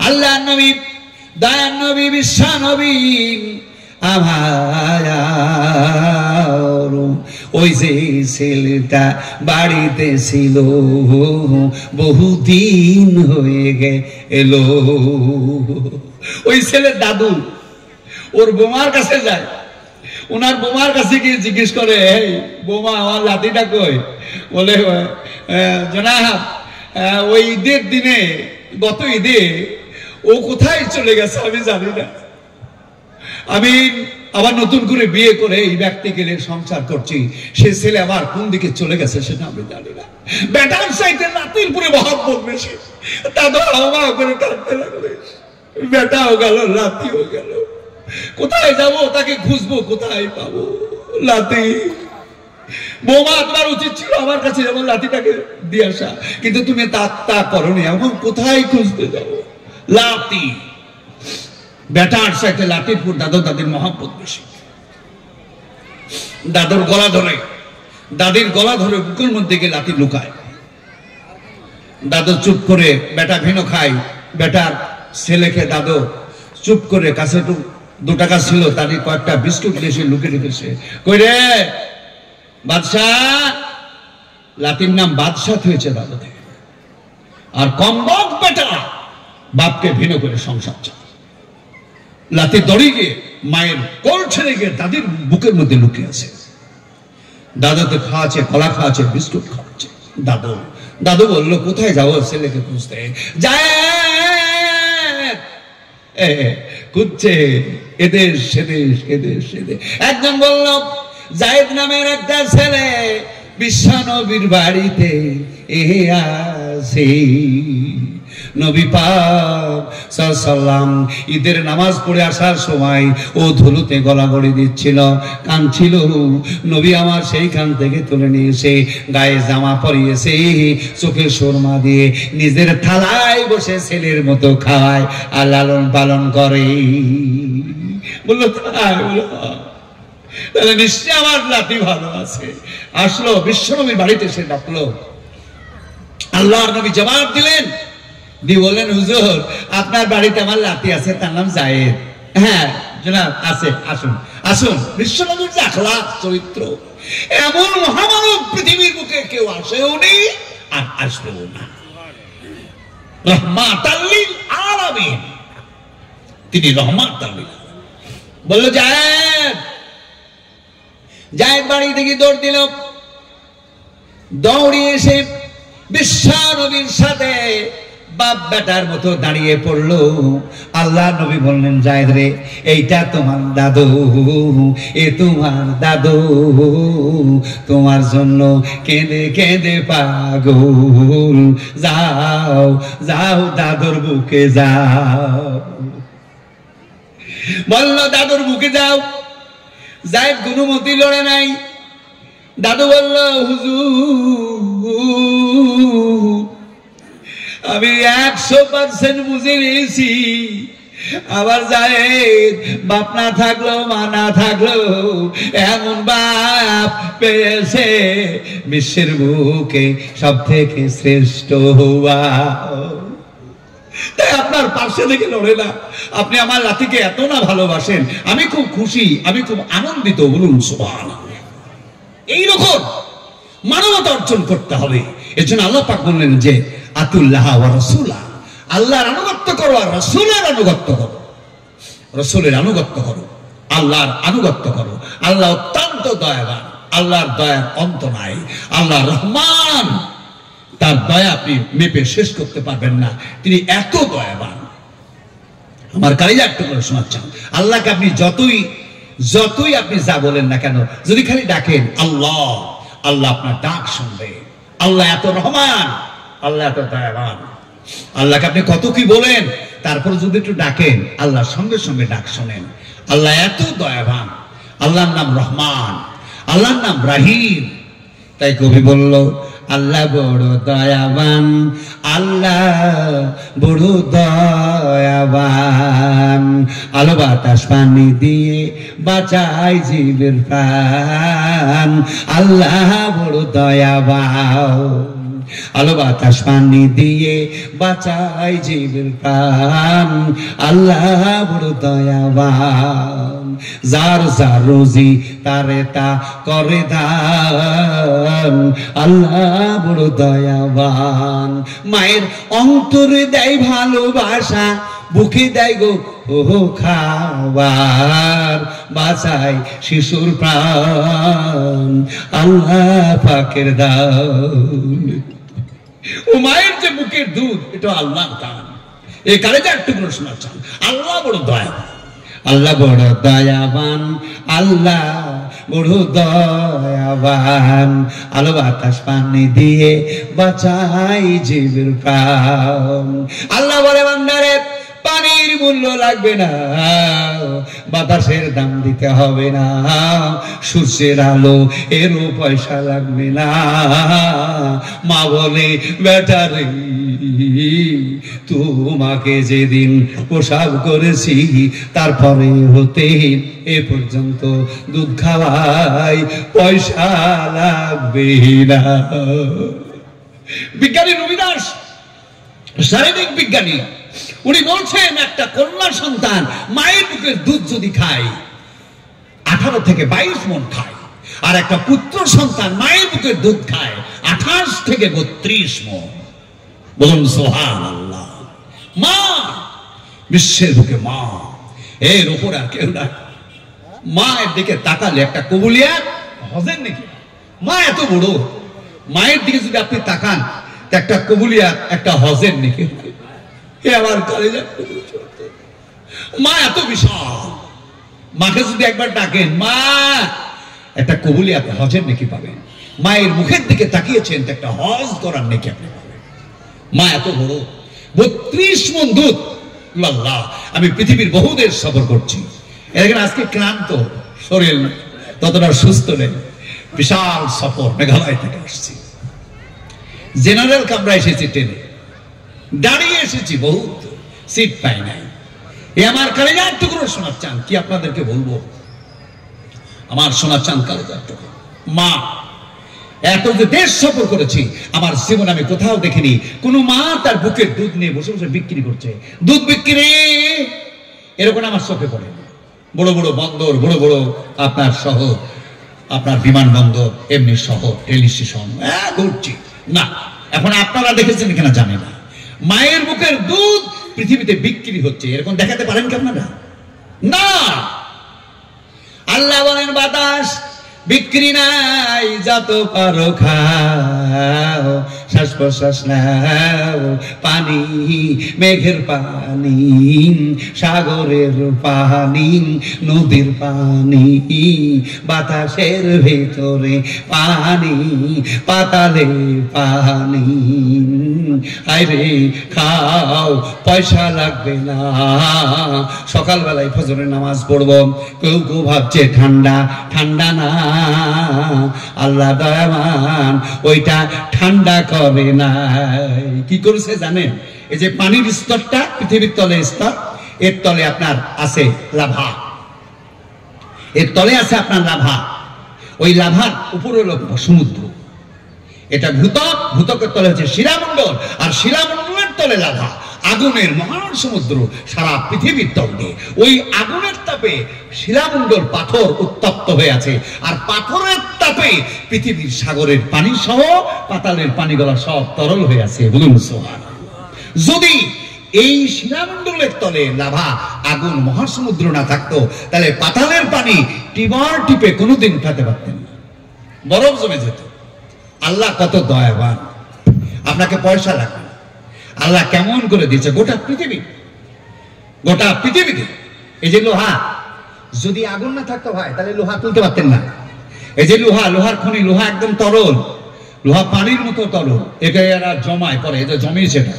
আল্লাহর নবী, দয়ার নবী, বিশ্ব নবী আমার ওই যে ছেলেটা বাড়িতে ছিল বহুদিন হয়ে গেল। ওই ছেলের দাদু ওর বোমার কাছে যায়, ওনার বোমার কাছে গিয়ে জিজ্ঞেস করে, এই বোমা আমার লাঠিটা কই? বলে জনাব ওই ঈদের দিনে, গত ঈদে ও কোথায় চলে গেছে আমি জানি না, আমি আবার নতুন করে বিয়ে করে এই ব্যক্তিকে সংসার করছি, সে ছেলে আমার কোন দিকে চলে গেছে সেটা আমি জানি না। বেটার চাইতে নাতির পুরে মহব্বত বেশি, দাদু হাওয়া করে কাঁদতে লাগলে, বেটাও গেল নাতিও গেল, কোথায় যাব তাকে খুঁজবো, কোথায় পাবো লাতি? বৌমা তোমার উচিত ছিল আমার কাছে যেমন লাতিটাকে দিয়ে আসা, কিন্তু তুমি তা করনি, এখন কোথায় খুঁজতে যাবো লাতি? বেটার সাথে লাঠির পুর দাদু দাদির মহব্বত বেশি। দাদুর গলা ধরে, দাদির গলা ধরে বুকের মধ্যে গিয়ে লাঠি লুকায়। দাদু চুপ করে, বেটা ভিনো খায়, বেটার ছেলেকে দাদু চুপ করে, কাছে একটু 2 টাকা ছিল, তারই কয়েকটা বিস্কুট এসে লুকে রেখেছে। কই রে বাদশাহ, লাতির নাম বাদশাহ হয়েছে দাদু থেকে। আর কম্বক বেটা বাপকে ভিনো করে সংসার চায়। লাতি দড়ি গিয়ে মায়ের কোল ছেড়ে গিয়ে দাদির বুকের মধ্যে লুকিয়ে আছে। দাদুতে খাওয়াচ্ছে, কলা খাওয়াচ্ছে, বিস্কুট খাওয়াচ্ছে। দাদু বললো কোথায় যাবো ছেলেকে খুঁজতে? যায় খুঁজছে এদেশ সেদেশ, এদেশ সেদেশ। একজন বলল জায়েদ নামের একটা ছেলে বিশ্ব নবীর বাড়িতে আছে। নবী পাক সাল্লাল্লাহু আলাইহি ওয়াসাল্লাম ঈদের নামাজ পড়ে আসার সময় ও ধুলোতে গলাগড়ি দিচ্ছিল, কাঁদছিল। নবী আমার সেইখান থেকে তুলে নিয়েছে, গায়ে জামা পরিয়েছে, চোখে সুরমা দিয়ে নিজের থালায় বসে ছেলের মতো খাওয়ায় আর লালন পালন করে। বললো তাই? বললো তাহলে নিশ্চয় আমার লাতি ভালো আছে। আসলো বিশ্বনবীর বাড়িতে, সে ডাকলো। আল্লাহর নবী জবাব দিলেন, দিয়ে বললেন হুজুর আপনার বাড়িতে আমার লাতি আছে, তার নাম জায়েদ। হ্যাঁ জনাব আছে, আসুন আসুন। বিশ্বনবীর যে আখলাক চরিত্র, এমন মহামানব পৃথিবীর বুকে কেউ আসেও নেই আর আসবেও না। রাহমাতাল লিল আলামিন, তিনি রাহমাতাল লিল আলামিন। বলল জায়েদ, জায়েদ বাড়ি থেকে দৌড় দিল, দৌড়িয়ে এসে বিশ্ব নবীর সাথে বাপ বেটার মতো দাঁড়িয়ে পড়লো। আল্লাহ নবী বললেন জায়েদ রে, এইটা তোমার দাদু, এ তোমার দাদু, তোমার জন্য কেঁদে কেঁদে পাগল, যাও যাও দাদুর বুকে যাও। বলল দাদুর বুকে যাও। জায়েদ গুনুমতি লড়ে নাই। দাদু বলল হুজুর আমি 100% বুঝে নিয়েছি, আবার জায়েদ বাপ না থাকলো মা না থাকলো এমন বাপ পেয়েছে বিশ্বের বুকে সব থেকে শ্রেষ্ঠ হওয়া। তাই আপনার পাশে থেকে লড়ে না, আপনি আমার লাতিকে এত না ভালোবাসেন, আমি খুব খুশি, আমি খুব আনন্দিত। বলুন সুবহানাল্লাহ। এইরকম মানবতা অর্জন করতে হবে। এর জন্য আল্লাহ পাক বললেন যে আতুল্লাহ ওয়া রাসূলা, আল্লাহর আনুগত্য করো আর রাসূলের আনুগত্য করো। রাসূলের আনুগত্য করো, আল্লাহর আনুগত্য করো। আল্লাহ অত্যন্ত দয়াবান, আল্লাহর দয়ার অন্ত নাই। আল্লাহ রহমান, তার দয়া আপনি মেপে শেষ করতে পারবেন না, তিনি এত দয়াবান। আমার কালিজা একটু করে শোনাচ্ছেন, আল্লাহকে আপনি যতই আপনি যা বলেন না কেন, যদি খালি ডাকেন আল্লাহ, আল্লাহ আপনার ডাক শুনবে। আল্লাহ এত রহমান, আল্লাহ এত দয়াবান। আল্লাহকে আপনি কত কি বলেন, তারপর যদি একটু ডাকেন আল্লাহ সঙ্গে সঙ্গে ডাক শোনেন। আল্লাহ এত দয়াবান, আল্লাহর নাম রহমান, আল্লাহর নাম রাহিম। তাই কবি বলল আল্লাহ বড় দয়াবান, আল্লাহ বড় দয়াবান, আলো বাতাস পানি দিয়ে বাঁচাই জীবের প্রাণ, আল্লাহ বড় দয়াবান। আলো বাতাস পানি দিয়ে বাঁচাই জীবের প্রাণ, আল্লাহ বড় দয়াবান। যার যার রুজি তারে তা করে দান, আল্লাহ বড় দয়াবান। মায়ের অন্তরে দেয় ভালোবাসা, বুকে দেয় গো ও খাবার, বাঁচায় শিশুর প্রাণ, আল্লাহ পাকের দান। ও মায়ের যে বুকের দুধ, এটা আল্লাহর দান। এই কালেজার টুকরো শোনা চান, আল্লাহ বড় দয়াবান, আল্লাহ বড় দয়াবান, আল্লাহ বড় দয়াবান। আলো বাতাস পানি দিয়ে বাঁচাই জীবের প্রাণ। আল্লাহ বলে বান্দারে পানির মূল্য লাগবে না, বাতাসের দাম দিতে হবে না, সূর্যের আলো এরও পয়সা লাগবে না। মা বলে বেটারে তোমাকে যেদিন প্রসাব করেছি তারপরে হতে এ পর্যন্ত দুধ খাওয়াই, পয়সা লাগবে না। বিজ্ঞানী রবিদাস শারীরিক বিজ্ঞানী, উনি বলছেন একটা কন্যা সন্তান মায়ের বুকের দুধ যদি খায় 18 থেকে 22 মণ খায়, আর একটা পুত্র সন্তান মায়ের বুকের দুধ খায় 28 থেকে 32 মণ। বলুন সুবহানাল্লাহ। মা বিশ্বের বুকে মা, এর উপর আর কেউ না। মায়ের দিকে তাকালে একটা কবুলিয়াত হজের নাকি, মা এত বড়, মায়ের দিকে যদি আপনি তাকান একটা কবুলিয়াত একটা হজের নাকি। আমার কলেজে মা এত বিশাল, মাকে যদি একবার ডাকেন মা, একটা কবুলিয়াত হজের নাকি পাবেন। মায়ের মুখের দিকে তাকিয়েছেন তো একটা হজ করার নাকি আপনি পাবেন। মা এত বড়, 32 মণ দুধ। আল্লাহ, আমি পৃথিবীর বহু দেশ সফর করছি, এখানে আজকে ক্লান্ত শরীর, ততটা সুস্থ নেই। বিশাল সফর, মেঘালয় থেকে আসছি, জেনারেল কামরা এসেছি, ট্রেনে দাঁড়িয়ে এসেছি, বহুত সিট পাই নাই। এ আমার কলেজার টুকরো শোনার চান, কি আপনাদেরকে বলবো, আমার শোনার চান কলেজার টুকরো। মা এত যে দেশ সফর করেছি, আমার জীবনে আমি কোথাও দেখিনি কোন মা তার বুকের দুধ নিয়ে বসে বসে বিক্রি করছে। দুধ বিক্রি এরকম আমার চোখে পড়ে। বড় বড় বন্দর, বড় বড় আপনার শহর, আপনার বিমানবন্দর, এমনি শহর, রেল স্টেশন ঘুরছি না। এখন আপনারা দেখেছেন কিনা জানি না, মায়ের বুকের দুধ পৃথিবীতে বিক্রি হচ্ছে, এরকম দেখাতে পারেন কি আপনারা? না। আল্লাহ বলেন বাতাস বিক্রি নাই, যত পারো খাও, শ্বাস প্রশ্বাস নাও, পানি মেঘের পানি, সাগরের পানি, নদীর পানি, বাতাসের ভেতরে পানি, পাতালে পানি। আরে খাও, পয়সা লাগবে না। সকালবেলায় ফজরের নামাজ পড়বো, কেউ কেউ ভাবছে ঠান্ডা, ঠান্ডা না, আল্লাহ দয়াবান, ওইটা ঠান্ডা করে নাই। কি করেছে জানেন? এই যে পানির স্তরটা, পৃথিবীর তলে স্তর, এর তলে আপনার আছে লাভা, এর তলে আছে আপনার লাভা, ওই লাভার উপরে হলো সমুদ্র। এটা ভূত্বক, ভূত্বকের তলে হচ্ছে শিলামণ্ডল, আর শিলামণ্ডলের তলে লাভা, আগুনের মহান সমুদ্র সারা পৃথিবীর তলে। ওই আগুনের তাপে শিলামণ্ডল পাথর উত্তপ্ত হয়ে আছে, আর পাথরের তাপে পৃথিবীর সাগরের পানি সহ পাতালের পানিগুলো সব তরল হয়ে আছে। বলুন সুবহানাল্লাহ। যদি এই শিলামণ্ডলের তলে লাভা, আগুন, মহাসমুদ্র না থাকতো, তাহলে পাতালের পানি টিবার টিপে কোনোদিন উঠাতে পারতেন না, বরফ জমে যেত। আল্লাহ কত দয়াবান, আপনাকে পয়সা লাগবে, আল্লাহ কেমন করে দিয়েছে গোটা পৃথিবী, গোটা পৃথিবীতে। এই যে লোহা, যদি আগুন না থাকতো ভাই, তাহলে লোহা তুলতে পারতেন না। এই যে লোহা, লোহার খনি, লোহা একদম তরল, লোহা পানির মতো তরল, এটা এরা জমায় পরে, এটা জমিয়েছে। এটা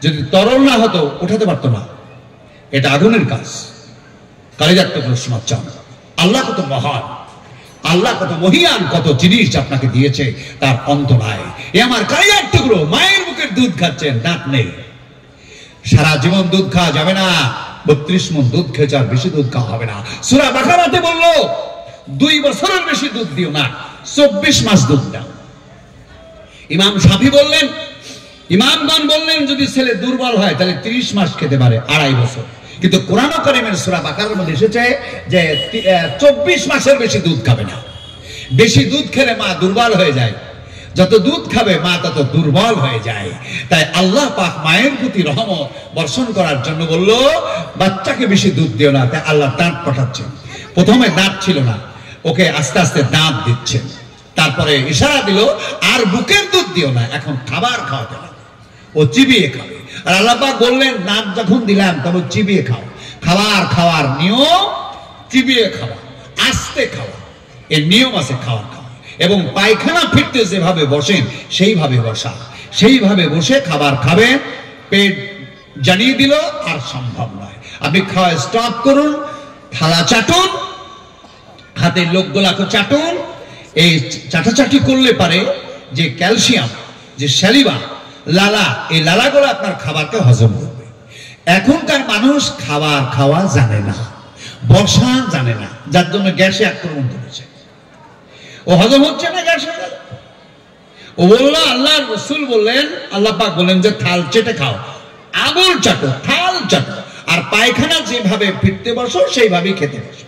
যদি তরল না হতো উঠাতে পারতো না। এটা আগুনের কাজ। কালেজার টুকরো শোনার চান, আল্লাহ কত মহান, আল্লাহ কত মহিয়ান, কত জিনিস আপনাকে দিয়েছে তার অন্ত নাই। এ আমার কালেজার টুকরো, মায়ের বুকের দুধ খাচ্ছেন, দাঁত নেই, সারা জীবন দুধ খাওয়া যাবে না। 32 মণ দুধ খেয়েছে, আর বেশি দুধ খাওয়া হবে না। সূরা বাকারাতে বললো 2 বছরের বেশি দুধ দিও না, 24 মাস দুধ দাও। ইমাম শাফি বললেন, ইমামগণ বললেন যদি ছেলে দুর্বল হয় তাহলে 30 মাস খেতে পারে, 2.5 বছর। কিন্তু কোরআন কারীমের সূরা বাকারার মধ্যে এসেছে যে 24 মাসের বেশি দুধ খাবে না। বেশি দুধ খেলে মা দুর্বল হয়ে যায়, যত দুধ খাবে মা তত দুর্বল হয়ে যায়। তাই আল্লাহ পাক মায়ের প্রতি রহমত বর্ষণ করার জন্য বলল বাচ্চাকে বেশি দুধ দিও না। তাই আল্লাহ দাঁত পাঠাচ্ছেন। প্রথমে দাঁত ছিল না, ওকে আস্তে আস্তে দাঁত দিচ্ছেন। তারপরে ইশারা দিল আর বুকের দুধ দিও না, এখন খাবার খাওয়াতে হবে, ও চিবিয়ে খাবে। আর আল্লাহ পাক বললেন দাঁত যখন দিলাম তখন চিবিয়ে খাও। খাওয়ার নিয়ম চিবিয়ে খাওয়া, আস্তে খাওয়া, এর নিয়ম আছে খাওয়া। এবং পায়খানা ফিরতে যেভাবে বসেন সেইভাবে বসা, সেইভাবে বসে খাবার খাবেন। পেট জানিয়ে দিল আর সম্ভব নয়। আপনি খাওয়া স্টপ করুন, থালা চাটুন, হাতের লোকগুলাকে চাটুন। এই চাটাচাটি করলে পারে যে ক্যালসিয়াম, যে স্যালিভা, লালা, এই লালাগুলো আপনার খাবারকে হজম করবে। এখনকার মানুষ খাবার খাওয়া জানে না, বসা জানে না, যার জন্য গ্যাসে আক্রমণ করেছে। ও হজম হচ্ছে না গ্যাসে। ও বললো আল্লাহর রাসূল বললেন, আল্লাহ পাক বলেন যে থাল চেটে খাও, আঙুল চাটো, থাল চাটো। আর পায়খানা যেভাবে ফিরতে বসো সেইভাবেই খেতে বসো।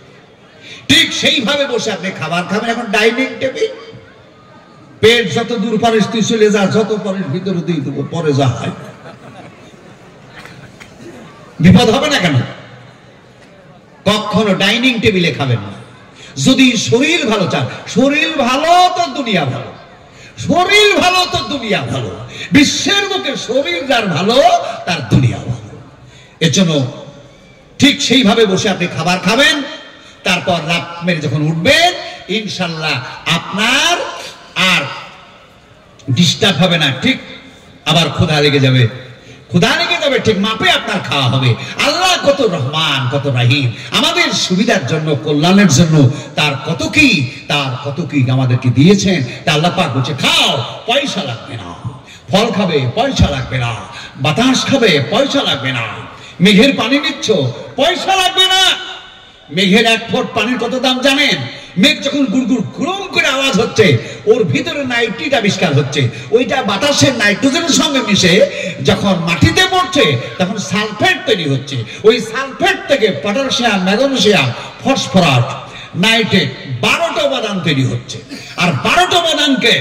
ঠিক সেইভাবে বসে আপনি খাবার খাবেন। এখন ডাইনিং টেবিল, পেট যত দূর পারিস তুই চলে যা, যত পারিস ভিতরে তুই পরে যা হয়, বিপদ হবে না কেন? কখনো ডাইনিং টেবিলে খাবেন না। যদি শরীর ভালো চান, শরীর ভালো তো দুনিয়া ভালো, শরীর ভালো তো দুনিয়া ভালো। বিশ্বের মুখে শরীর যার ভালো তার দুনিয়া ভালো। এর জন্য ঠিক সেইভাবে বসে আপনি খাবার খাবেন। তারপর রাত মেরে যখন উঠবেন ইনশাল্লাহ আপনার আর ডিস্টার্ব হবে না। ঠিক আবার ক্ষুধা লেগে যাবে, ঠিক মাপে আপনার খাওয়া হবে। আল্লাহ কত রহমান, কত রাহিম, আমাদের সুবিধার জন্য, কল্যাণের জন্য তার কত কি আমাদেরকে দিয়েছেন। তা আল্লাহ পাক বলছে খাও, পয়সা লাগবে না। ফল খাবে, পয়সা লাগবে না। বাতাস খাবে, পয়সা লাগবে না। মেঘের পানি নিচ্ছ, পয়সা লাগবে না। মেঘের 1 ফুট পানির কত দাম জানেন? মেঘ যখন গুড়গুড় গুড়ম করে আওয়াজ হচ্ছে, ওর ভিতরে নাইট্রেট আবিষ্কার হচ্ছে। ওইটা বাতাসের নাইট্রোজেনের সঙ্গে মিশে যখন মাটিতে পড়ছে তখন সালফেট তৈরি হচ্ছে। ওই সালফেট থেকে পটাশিয়াম, ম্যাগনেসিয়াম, ফসফরাস, নাইট্রেট 12টা উপাদান তৈরি হচ্ছে। আর 12টা উপাদানকে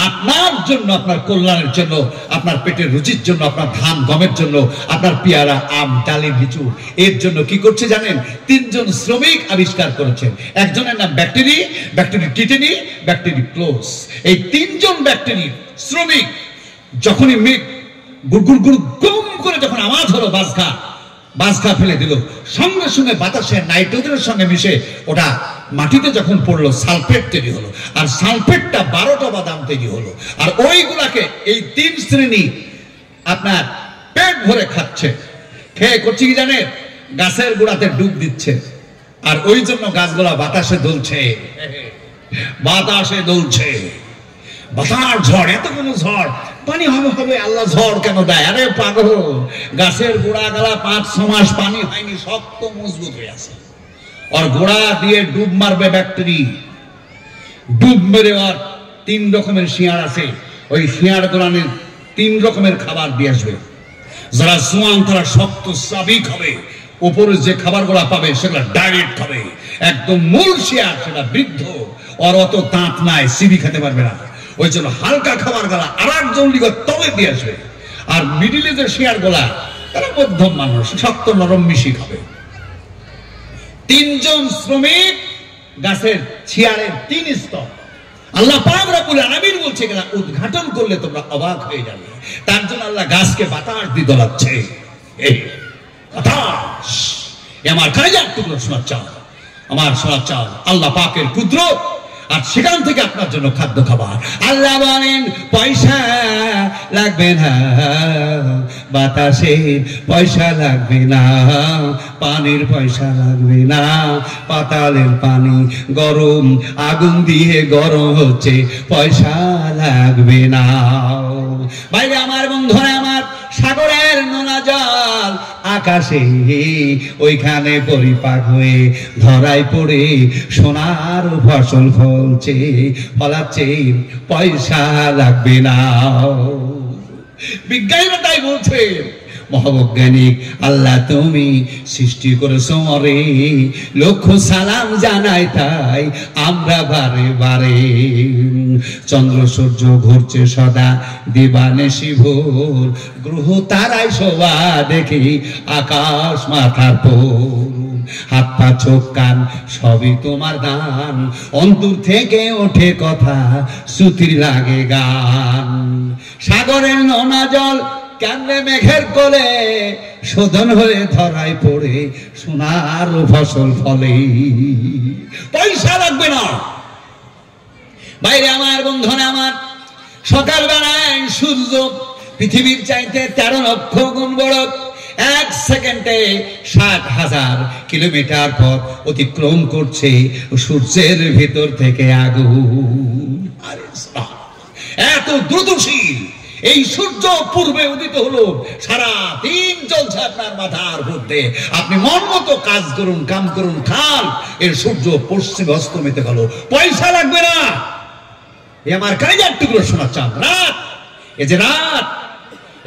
আপনার জন্য, আপনার কল্যাণের জন্য, আপনার পেটের রুচির জন্য, আপনার ধান গমের জন্য, আপনার পেয়ারা, আম, ডালিম, লিচু, এর জন্য কি করছে জানেন? 3 জন শ্রমিক আবিষ্কার করেছেন। একজনের নাম ব্যাকটেরি টিটেনি, ব্যাকটেরি ক্লোস। এই 3 জন ব্যাকটেরি শ্রমিক যখনই মেঘ গুড়গুড় গুড় গুম করে যখন আওয়াজ হলো, বাজখা ফেলে দিল, সঙ্গে সঙ্গে বাতাসের নাইট্রোজেনের সঙ্গে মিশে ওটা মাটিতে যখন পড়লো সালফেট তৈরি হলো। আর সালফেটটা 12টা বাদাম তৈরি হলো। আর ওইগুলাকে এই 3 শ্রেণী আপনার পেট ভরে খাচ্ছে। খেয়ে করছে কি জানেন? গাছের গোড়াতে ডুব দিচ্ছে। আর ওই জন্য গাছগুলা বাতাসে দুলছে, বাতাস, ঝড়। এত কোনো ঝড় পানি হবে আল্লাহ ঝড় কেন দেয়? আরে পাগল, গাছের গোড়া গালা 5-6 মাস পানি হয়নি, শক্ত মজবুত হয়ে আছে। আর গোড়া দিয়ে ডুব মারবে ব্যাকটেরি, ডুব মেরে আর 3 রকমের শিয়ার আছে। ওই শিয়ার গোড়ানে 3 রকমের খাবার দিয়ে আসবে। যারা জোয়ান তারা শক্ত স্বাভাবিক হবে, উপরে যে খাবারগুলা পাবে সেগুলা ডাইরেক্ট খাবে। একদম মূল শিয়ার সেটা বৃদ্ধ, আর অত দাঁত নাই, সিবি খেতে পারবে না। ওই জন্য হালকা খাবার গলা আর একজন লিগ তবে দিয়ে আসবে। আর মিডিলে যে শিয়ার গোলা তারা মধ্যম মানুষ, শক্ত নরম মিশি খাবে। 3 জন শ্রমিক গাছের শিয়ারের 3 স্তর। আল্লাহ পাক রব্বুল আলামিন বলছে কিনা উদ্ঘাটন করলে তোমরা অবাক হয়ে যাবে। তার জন্য আল্লাহ গাছকে বাতাস দিয়ে দোলাচ্ছে। এই বাতাস আমার কাজার টুকরো শোনা চাও, আমার শোনা চাও আল্লাহ পাকের কুদরত। আর সেখান থেকে আপনার জন্য খাদ্য খাবার। আল্লাহ বলেন পয়সা লাগবে না, বাতাসের পয়সা লাগবে না, পানির পয়সা লাগবে না, পাতালের পানি গরম, আগুন দিয়ে গরম হচ্ছে, পয়সা লাগবে না। ভাই আমার, বন্ধুরা আমার, সাগরের নোনা জল আকাশে ওইখানে পরিপাক হয়ে ধরায় পড়ে সোনার ফসল ফলছে, ফলাচ্ছে, পয়সা লাগবে না। বিজ্ঞানীরা তাই বলছে, মহাবৈজ্ঞানিক আল্লাহ তুমি সৃষ্টি করেছো মরে, লক্ষ সালাম জানাই তাই আমরা বারে বারে। চন্দ্র সূর্য ঘুরছে সদা দিবানিশি ভোর, গ্রহ তারাই শোভা দেখি আকাশ মাথার পর। হাত পা চোখ কান সবই তোমার দান, অন্তর থেকে ওঠে কথা শ্রুতির লাগে গান। সাগরের নোনা জল কেমনে মেঘের কোলে, শোধন হয়ে ধরায় পড়ে সোনার ফসল ফলে, পয়সা লাগবে না। বাইরে আমার বন্ধুরা আমার, সকালবেলায় সূর্য পৃথিবীর চাইতে 13 লক্ষ গুণ বড়, 1 সেকেন্ডে 60,000 কিলোমিটার পথ অতিক্রম করছে সূর্যের ভেতর থেকে আগুন। এত দ্রুতশীল এই সূর্য পূর্বে উদিত হলো, সারা দিন চলছে আপনার মাথার মধ্যে, আপনি মন মতো কাজ করুন, কাম করুন, খান, এর সূর্য পশ্চিমে অস্তমিত গেল, পয়সা লাগবে না। এ আমার কালেজার টুকরো শোনা চান, রাত, এই যে রাত,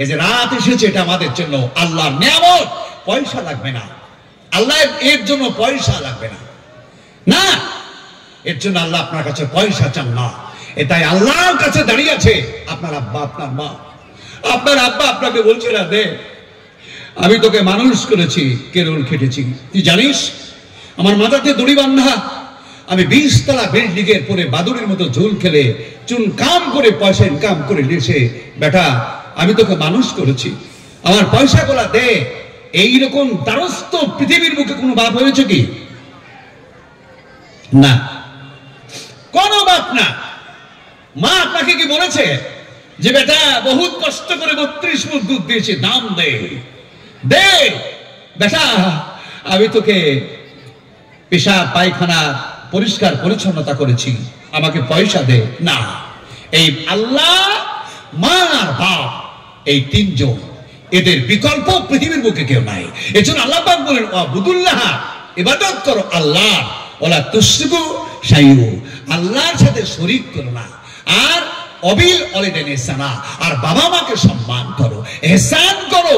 এই যে রাত এসেছে, এটা আমাদের জন্য আল্লাহর নিয়ামত, পয়সা লাগবে না। আল্লাহ এর জন্য পয়সা লাগবে না, না, এর জন্য আল্লাহ আপনার কাছে পয়সা চান না। এটাই আল্লাহর কাছে দাঁড়িয়ে আছে আপনার আব্বা, আপনার মা। আপনার আব্বা আপনাকে বলছে না, দে আমি তোকে মানুষ করেছি, কেরল খেটেছি, তুই জানিস আমার মাথাতে দড়ি বান্ধা, আমি 20 তলা বিল্ডিং এর পরে বাদুড়ের মতো ঝুল খেলে চুন কাম করে পয়সা ইনকাম করে নিয়েছে, বেটা আমি তোকে মানুষ করেছি, আমার পয়সা গুলা দে। এইরকম দ্বারস্থ পৃথিবীর বুকে কোনো বাপ হয়েছে কি? না, কোন বাপ না। মা আপনাকে কি বলেছে যে বেটা বহুত কষ্ট করে 32 মুঠ দুধ দিয়েছি, দাম দে, দে বেটা আমি তোকে পেশাব পায়খানা পরিষ্কার পরিচ্ছন্নতা করেছি, আমাকে পয়সা দে? না, এই আল্লাহ, মা আর বাপ, এই তিনজন, এদের বিকল্প পৃথিবীর বুকে কেউ নাই। এজন্য আল্লাহ পাক বলেন, আবুদুল্লাহ, ইবাদত করো আল্লাহ, ওয়ালা তুশরিকু শাইউ, আল্লাহর সাথে শরীক করো না, আর অবিল ওয়ালিদাইন ইহসানা, আর বাবা মাকে সম্মান করো, ইহসান করো,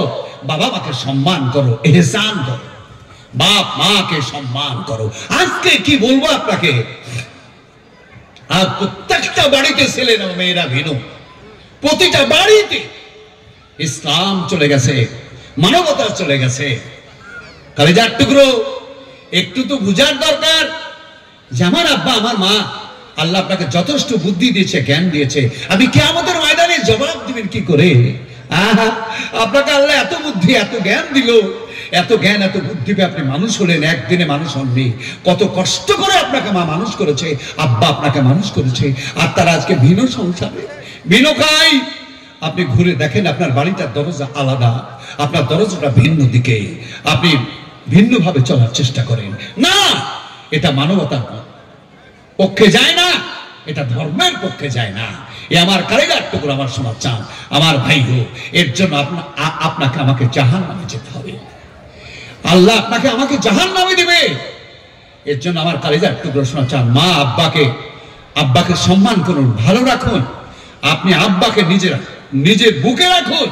বাবা মাকে সম্মান করো, ইহসান করো, বাপ মাকে সম্মান করো। আজকে কি বলবো আপনাকে, আর প্রত্যেকটা বাড়িতে ছেলে না মেয়েরা ভিন্ন, প্রতিটা বাড়িতে ইসলাম চলে গেছে, মানবতা চলে গেছে। কলেজার টুকরো, একটু তো বুঝার দরকার যে আমার আব্বা আমার মা, আল্লাহ আপনাকে যথেষ্ট বুদ্ধি দিয়েছে, জ্ঞান দিয়েছে, আপনি কিয়ামতের ময়দানে জবাব দিবেন কি করে? আপনাকে আল্লাহ এত বুদ্ধি এত জ্ঞান দিল, এত জ্ঞান এত বুদ্ধি পেয়ে আপনি মানুষ হলেন, একদিনে মানুষ হননি। কত কষ্ট করে আপনাকে মা মানুষ করেছে, আব্বা আপনাকে মানুষ করেছে, আর তারা আজকে ভিন্ন সংসারে ভিন্ন খাই। আপনি ঘুরে দেখেন আপনার বাড়িটার দরজা আলাদা, আপনার দরজাটা ভিন্ন দিকে, আপনি ভিন্নভাবে চলার চেষ্টা করেন না, এটা মানবতার পক্ষে যায় না, এটা ধর্মের পক্ষে যায় না। এ আমার কালেজার টুকরো আমার শোনা চান, আমার ভাই হোক, এর জন্য আপনাকে আমাকে জাহান্নামে যেতে হবে, আল্লাহ আপনাকে আমাকে জাহান্নামে দিবে। এর জন্য আমার কালেজার টুকরো শোনা চান, মা আব্বাকে সম্মান করুন, ভালো রাখুন, আপনি আব্বাকে নিজের বুকে রাখুন।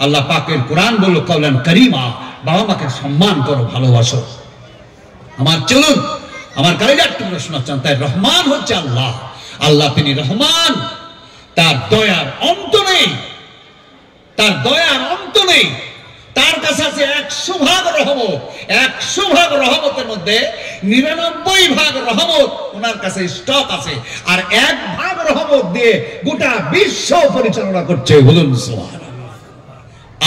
আল্লাহ পাকের কোরআন বলল কাওলান কারীমা, বাবা মাকে সম্মান করো, ভালোবাসো। আমার চলুন আমার কালেজার টুকরো শোনা চান, তাই রহমান হচ্ছে আল্লাহ, আল্লাহ তিনি রহমান, তার দয়ার অন্ত নেই, তার দয়ার অন্ত নেই, তার কাছে আছে 100 ভাগ রহমত, 100 ভাগ রহমতের মধ্যে 99 ভাগ রহমত ওনার কাছে স্টক আছে, আর 1 ভাগ রহমত দিয়ে গোটা বিশ্ব পরিচালনা করছে। বলুন সুবহানাল্লাহ।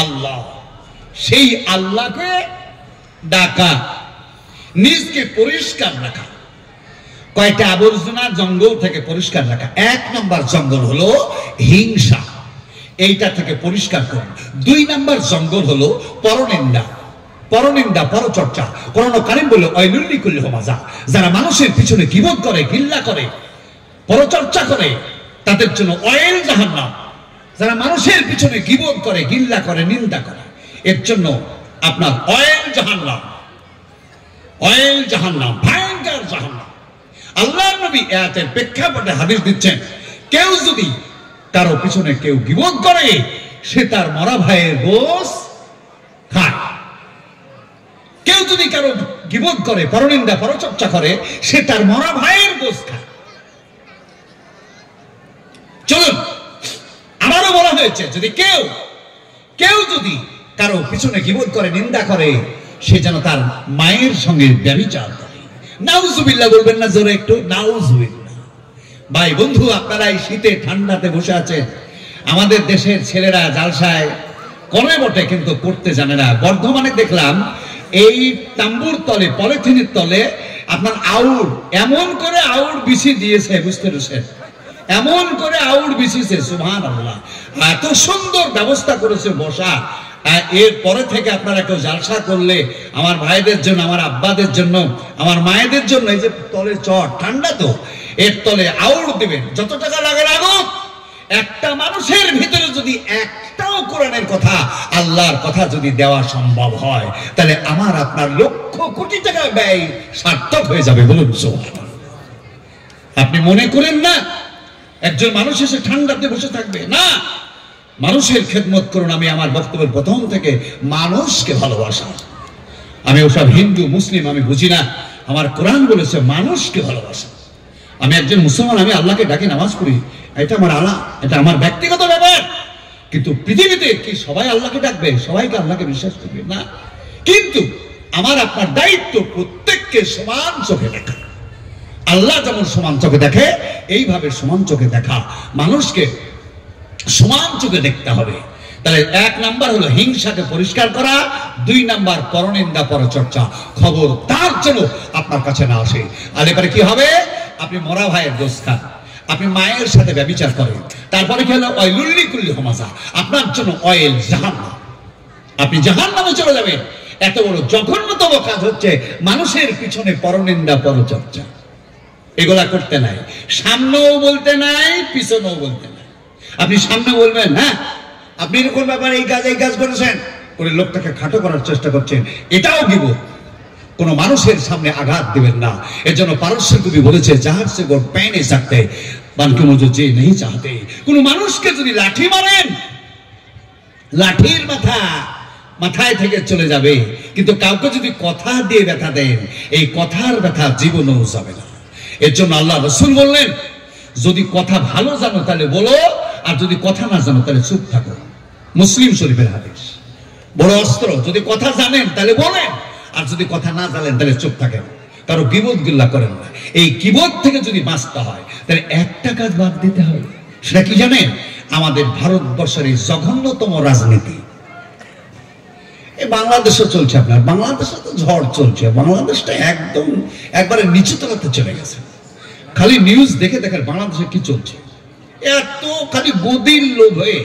আল্লাহ, সেই আল্লাহকে ডাকা, নিজকে পরিষ্কার রাখা। কয়টা আবর্জনা জঙ্গল থেকে পরিষ্কার রাখা? 1 নম্বর জঙ্গল হলো হিংসা, এইটা থেকে পরিষ্কার করুন। 2 নম্বর জঙ্গল হলো পরনিন্দা, পরচর্চা। কোরআন কারীম বলে ওয়াইলুল লিকুল্লি হুমাযা, যারা মানুষের পিছনে গীবত করে, গিল্লা করে, পরচর্চা করে, তাদের জন্য ওয়াইল জাহান্নাম। যারা মানুষের পিছনে গীবত করে, গিল্লা করে, নিন্দা করে, এর জন্য আপনার অয়েল জাহান্নাম, অয়েল জাহান্নাম, ভয়ঙ্কর জাহান্নাম। আল্লাহর নবী আয়াতের প্রেক্ষাপটে হাদিস দিচ্ছেন, কেউ যদি কারো পিছনে কেউ গীবত করে সে তার মরা ভাইয়ের গোশ খায়। কেউ যদি কারো গীবত করে, পরনিন্দা পরচর্চা করে, সে তার মরা ভাইয়ের গোশ খায়। চলুন, আমারও বলা হয়েছে যদি কেউ যদি কারো পিছনে গীবত করে, নিন্দা করে, সে যেন তার মায়ের সঙ্গে ব্যভিচার করে। নাউজুবিল্লাহ বলবেন না জোরে একটু? নাউজুবিল্লাহ। ভাই বন্ধু, আপনারা এই শীতে ঠান্ডাতে বসে আছেন, আমাদের দেশের ছেলেরা জালসায় করে বটে কিন্তু করতে জানে না। বর্ধমানে দেখলাম এই তাম্বুর তলে, পলিথিনের তলে আপনার আউড়, এমন করে আউড় বিছি দিয়েছে, বুঝতে পেরেছেন? এমন করে আউড় বিছিয়েছে, সুবহানাল্লাহ। এত সুন্দর ব্যবস্থা করেছে বসা। এর পরে থেকে আপনারা কেউ জালসা করলে আমার ভাইদের জন্য, আমার আব্বাদের জন্য, আমার মায়েদের জন্য এই যে তলে চট, ঠান্ডা তো, এর তলে আউড় দিবেন, যত টাকা লাগে লাগুক। একটা মানুষের ভিতরে যদি একটাও কোরআনের কথা, আল্লাহর কথা যদি দেওয়া সম্ভব হয়, তাহলে আমার আপনার লক্ষ কোটি টাকা ব্যয় সার্থক হয়ে যাবে। বলুন সুবহানাল্লাহ। আপনি মনে করেন না একজন মানুষ এসে ঠান্ডাতে বসে থাকবে? না, মানুষের খেদমত করুন। আমি আমার বক্তব্যের প্রথম থেকে মানুষকে ভালোবাসা। আমি ওসব হিন্দু মুসলিম আমি বুঝি না। আমার কোরআন বলেছে মানুষকে ভালোবাসা। আমি একজন মুসলমান, আমি আল্লাহকে ডাকি, নামাজ পড়ি, এটা আমার আল্লাহ, এটা আমার ব্যক্তিগত ব্যাপার। কিন্তু পৃথিবীতে কি সবাই আল্লাহকে ডাকবে? সবাইকে আল্লাহকে বিশ্বাস করবে না। কিন্তু আমার আপনার দায়িত্ব প্রত্যেককে সমান চোখে দেখা। আল্লাহ যেমন সমান চোখে দেখে, এইভাবে সমান চোখে দেখা, মানুষকে সমান চোখে দেখতে হবে। তাহলে 1 নাম্বার হলো হিংসাকে পরিষ্কার করা, 2 নাম্বার পরনিন্দা পরচর্চা খবর তার জন্য আপনার কাছে না আসে। আর এবারে কি হবে? আপনি মরা ভাইয়ের দোষ খান, আপনি মায়ের সাথে ব্যভিচার করেন, তারপরে কি হলো? ওয়াইলুল লিকুল্লি হুমাযা, আপনার জন্য অয়েল জাহান্নাম, আপনি জাহান্নামে চলে যাবেন। এত বড় জঘন্যতম কাজ হচ্ছে মানুষের পিছনে পরনিন্দা পরচর্চা। এগুলা করতে নাই, সামনেও বলতে নাই, পিছনেও বলতে নাই। আপনি সামনে বলবেন হ্যাঁ আপনি এরকম ব্যাপারে এই কাজ করেছেন, করে লোকটাকে খাটো করার চেষ্টা করছেন, এটাও গীবত। কোন মানুষের সামনে আঘাত দিবেন না। এর জন্য পারস্য কবি বলেছে, জাহাজ সে গোর প্যানে থাকতে বানকে মজো যে নেই চাহতে। কোন মানুষকে যদি লাঠি মারেন, লাঠির মাথায় থেকে চলে যাবে, কিন্তু কাউকে যদি কথা দিয়ে ব্যথা দেন, এই কথার ব্যথা জীবনেও যাবে না। এর জন্য আল্লাহ রাসূল বললেন, যদি কথা ভালো জানো তাহলে বলো, আর যদি কথা না জানো তাহলে চুপ থাকো। মুসলিম শরীফের হাদিস। বড় অস্ত্র, যদি কথা জানেন তাহলে বলেন, আর যদি কথা না জানেন তাহলে চুপ থাকেন। কারো গীবত গিল্লা করেন না। এই গীবত থেকে যদি বাঁচতে হয় তাহলে একটা কাজ বাদ দিতে হবে। সেটা কি জানেন? আমাদের ভারতবর্ষের এই জঘন্যতম রাজনীতি। এই বাংলাদেশে চলছে, আপনার বাংলাদেশে তো ঝড় চলছে, বাংলাদেশটা একদম একবারে নিচু তলাতে চলে গেছে। খালি নিউজ দেখে দেখেন বাংলাদেশে কি চলছে, এত খালি গদির লোভে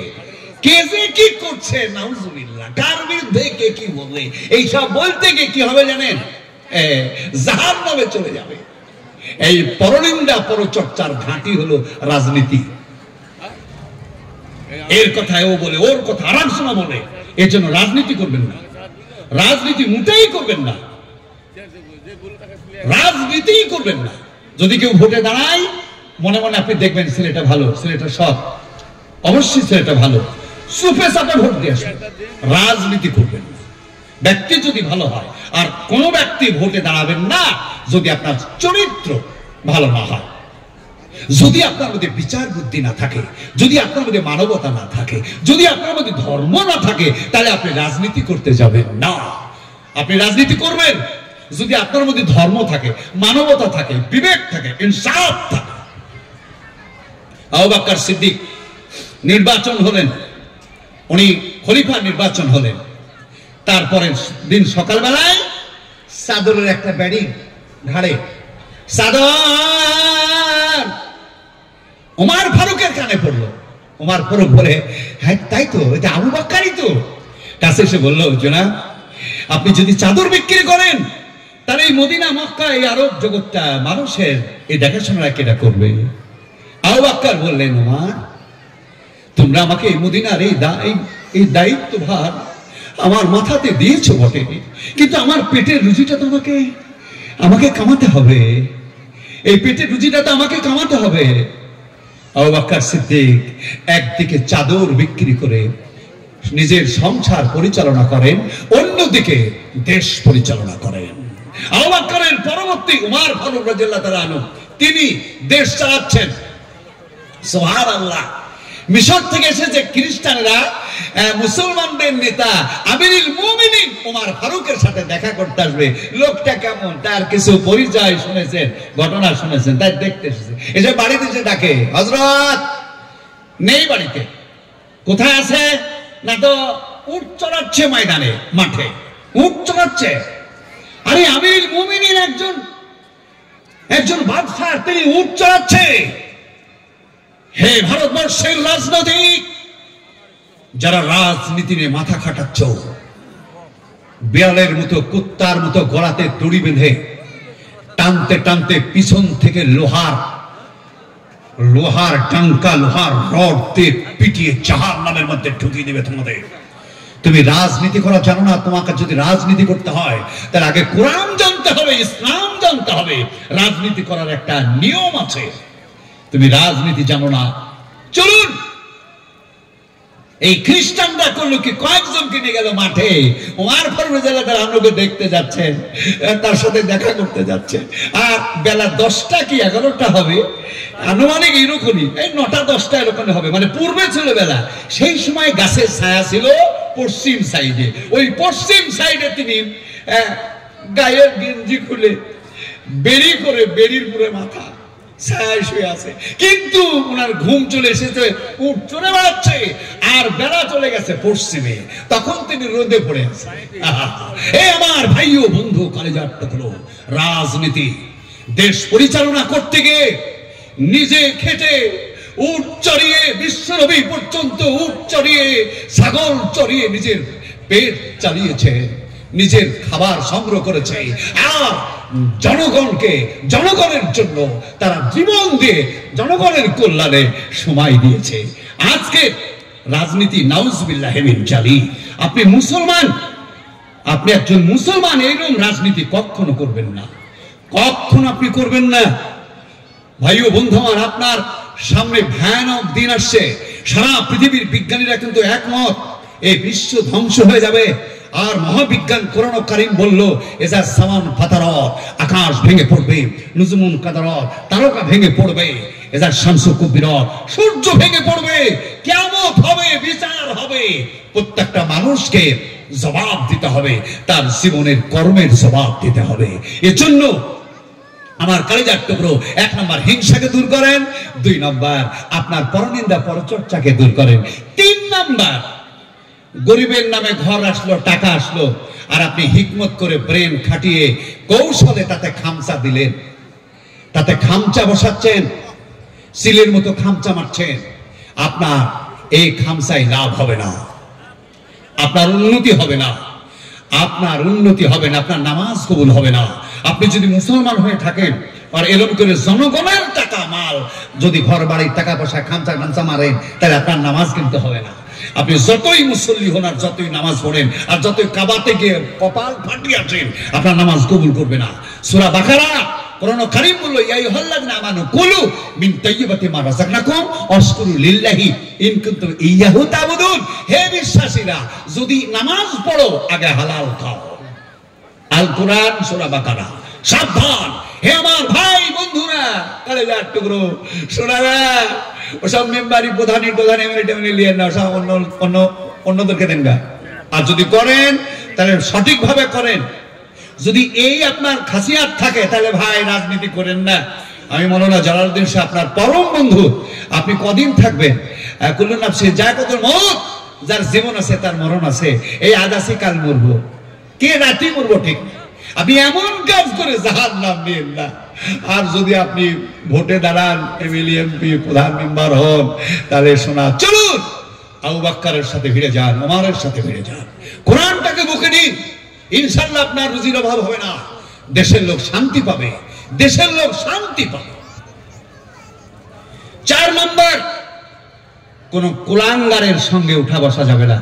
কে যে কি করছে, নাউজুবিল্লাহ, কার বিরুদ্ধে কে কি বলে, এইসব বলতে গিয়ে কি হবে জানেন? জাহান্নামে চলে যাবে। এই পরনিন্দা পরচর্চার ঘাঁটি হলো রাজনীতি। এর কথা ও বলে, ওর কথা আর একজনা বলে, এর জন্য রাজনীতি করবেন না, রাজনীতি মোটেই করবেন না, রাজনীতি করবেন না। যদি কেউ ভোটে দাঁড়ায়, মনে মনে আপনি দেখবেন ছেলেটা ভালো, ছেলেটা সৎ, অবশ্যই ছেলেটা ভালো, চুপে চাপে ভোট দিয়ে আসবেন। রাজনীতি করবেন না। ব্যক্তি যদি ভালো হয়, আর কোন ব্যক্তি ভোটে দাঁড়াবেন না যদি আপনার চরিত্র ভালো না হয়, যদি আপনার মধ্যে বিচার বুদ্ধি না থাকে, যদি আপনার মধ্যে মানবতা না থাকে, যদি আপনার মধ্যে ধর্ম না থাকে, তাহলে আপনি রাজনীতি করতে যাবেন না। আপনি রাজনীতি করবেন যদি আপনার মধ্যে ধর্ম থাকে, মানবতা থাকে, বিবেক থাকে, ইনসাফ থাকে। আবু বকর সিদ্দিক নির্বাচন হলেন, উনি খলিফা নির্বাচন হলেন। তারপরে দিন সকালবেলায় চাদরের একটা ব্যাড়ি ঘাড়ে, চাদর ওমর ফারুকের কানে পড়লো। ওমর ফারুক বলে, হ্যাঁ তাই তো, এটা আবু বকরই তো। কাছে এসে বললো, জনাব আপনি যদি চাদর বিক্রি করেন তাহলে এই মদিনা মক্কা এই আরব জগৎটা মানুষের এই দেখাশোনা কেটা করবে? আবু বকর বললেন, ওমর তোমরা আমাকে এই মদিনার এই দায়িত্বভার আমার মাথাতে দিয়েছো বটে, কিন্তু আমার পেটের রুজিটা তো আমাকে কামাতে হবে। এই পেটের রুজিটা তো আমাকে কামাতে হবে। আবু বকর সিদ্দিক একদিকে চাদর বিক্রি করে নিজের সংসার পরিচালনা করেন, অন্যদিকে দেশ পরিচালনা করেন। আবু বকরের পরবর্তী উমর ফারুক রাদিয়াল্লাহু তাআলা আনহু, তিনি দেশ চালাচ্ছেন। সুবহানাল্লাহ। মিশর থেকে এসেছে খ্রিস্টানরা মুসলমানদের নেতা আমিরুল মুমিনিন উমর ফারুকের সাথে দেখা করতে আসবে। লোকটা কেমন, তার কিছু পরিচয় শুনেছেন, ঘটনা শুনেছেন, তাই দেখতে এসেছে। এসে বাড়িতে এসে ডাকে, হযরত নেই বাড়িতে। কোথায় আছে? না তো উট চড়াচ্ছে ময়দানে, মাঠে উট চড়াচ্ছে। আরে আমিরুল মুমিনিন একজন বাদশা, তিনি উট চড়াচ্ছে। হে ভারতবর্ষের রাজনৈতিক যারা রাজনীতি নিয়ে মাথা খাটাচ্ছ, বিড়ালের মতো কুত্তার মতো গলাতে দড়ি বেঁধে টানতে টানতে পিছন থেকে লোহার টাঙ্কা, লোহার রড দিয়ে পিটিয়ে জাহান্নামের মধ্যে ঢুকিয়ে দেবে তোমাদের। তুমি রাজনীতি করা জানো না? তোমাকে যদি রাজনীতি করতে হয় তার আগে কোরআন জানতে হবে, ইসলাম জানতে হবে। রাজনীতি করার একটা নিয়ম আছে, তুমি রাজনীতি জানো না। চলুন, এই খ্রিস্টানরা করলো কি, কয়েকজনকে নিয়ে গেল মাঠে। উমর ফারুক রাদিয়াল্লাহু তাআলা আনহুকে দেখতে যাচ্ছেন, তার সাথে দেখা করতে যাচ্ছেন। আর বেলা 10টা কি 11টা হবে, আনুমানিক এরকমই, এই 9টা 10টা এরকম হবে, মানে পূর্বে ছিল বেলা। সেই সময় গাছের ছায়া ছিল পশ্চিম সাইডে। ওই পশ্চিম সাইডে তিনি গায়ের গেঞ্জি খুলে বেরি করে, বেরির পুরে মাথা ছায়ায় শুয়ে আছে। কিন্তু ওনার ঘুম চলে এসেছে, উঠ চলে বেড়াচ্ছে, আর বেলা চলে গেছে পশ্চিমে। তখন তিনি রোদে পড়ে আছে। এই আমার ভাইও বন্ধু, কলেজার টুকরো, রাজনীতি দেশ পরিচালনা করতে গিয়ে নিজে খেটে উট চড়িয়ে, বিশ্বনবী পর্যন্ত উট চড়িয়ে, ছাগল চড়িয়ে নিজের পেট চালিয়েছে, নিজের খাবার সংগ্রহ করেছে। আর জনগণের জন্য তারা জীবন দিয়ে জনগণের কল্যাণে সময় দিয়েছে। আজকে রাজনীতি নাউজুবিল্লাহি মিন জালিক। আপনি মুসলমান, আপনি একজন মুসলমান, এইরকম রাজনীতি কখনো করবেন না, কখনো আপনি করবেন না। ভাই ও বন্ধু আমার, আপনার সামনে ভয়ানক দিন আসছে। সারা পৃথিবীর বিজ্ঞানীরা কিন্তু একমত, এই বিশ্ব ধ্বংস হয়ে যাবে। আর মহাবিজ্ঞান কোরআন কারীম বলল, এজা সামান ফাতারাত, আকাশ ভেঙে পড়বে, নুজুমুন কাদারাত, তারকা ভেঙে পড়বে, এজা শামসু কুবিরাত, সূর্য ভেঙে পড়বে, কিয়ামত হবে, বিচার হবে। প্রত্যেকটা মানুষকে জবাব দিতে হবে, তার জীবনের কর্মের জবাব দিতে হবে। এজন্য আমার কলেজার টুকরো, 1 নম্বর হিংসাকে দূর করেন, 2 নম্বর আপনার পরনিন্দা পরচর্চাকে দূর করেন, 3 নম্বর গরিবের নামে ঘর আসলো, টাকা আসলো, আর আপনি হিকমত করে ব্রেন খাটিয়ে কৌশলে তাতে খামচা দিলেন, তাতে খামচা বসাচ্ছেন, সিলের মতো খামচা মারছেন। আপনার এই খামচায় লাভ হবে না, আপনার উন্নতি হবে না, আপনার উন্নতি হবে না, আপনার নামাজ কবুল হবে না। আপনি যদি মুসলমান হয়ে থাকেন আর এরকম করে জনগণের টাকা মাল যদি ঘর বাড়ির টাকা পয়সা খামচা খামচা মারেন, তাহলে আপনার নামাজ কিন্তু হবে না। আপনি যতই মুসল্লি হন আর যতই নামাজ পড়েন আর যতই কাবাতে গিয়ে কপাল ফাটিয়ে আসেন, আপনার নামাজ কবুল করবে না। সূরা বাকারা কোরআন কারীম বলল, ইয়া আইয়ুহাল্লাযিনা আমানু কুলু মিন তাইয়্যিবাতি মা রাযাকনাকুম ওয়াশকুরু লিল্লাহি ইন কুনতুম ইয়্যাহু তা'বুদুন। হে বিশ্বাসীরা, যদি নামাজ পড়ো আগে হালাল খাও। আল কোরআন সূরা বাকারা। সাবধান হে আমার ভাই বন্ধুরা, কলেজার টুকরো, শোনা না, ওসব মেম্বারি প্রধানী এমনি লিয়েন না, সব অন্যদেরকে দেন গা। আর যদি করেন তাহলে সঠিকভাবে করেন। যদি এই আপনার খাসিয়াত থাকে তাহলে ভাই রাজনীতি করেন না। আমি মৌলানা জালালউদ্দিন শাহ আপনার পরম বন্ধু। আপনি কদিন থাকবেন? কুল্লু নাফসি যায়কাতুল মউত, যার জীবন আছে তার মরণ আছে। এই আজ আছি কাল মরবো, কে রাতে মরবো ঠিক। আপনি এমন কাজ করে জাহান্নাম নিয়েন না। আর যদি আপনি ভোটে দাঁড়ান, এমএলএ এমপি প্রধান মেম্বার হন, তাহলে শোনা, চলুন আবু বকরের সাথে ভিড়ে যান, ওমরের সাথে ভিড়ে যান, কোরআনটাকে বুকে নিন, ইনশাআল্লাহ আপনার রুজির অভাব হবে না। দেশের লোক শান্তি পাবে, দেশের লোক শান্তি পাবে। 4 নম্বর, কোন কুলাঙ্গারের সঙ্গে উঠা বসা যাবে না।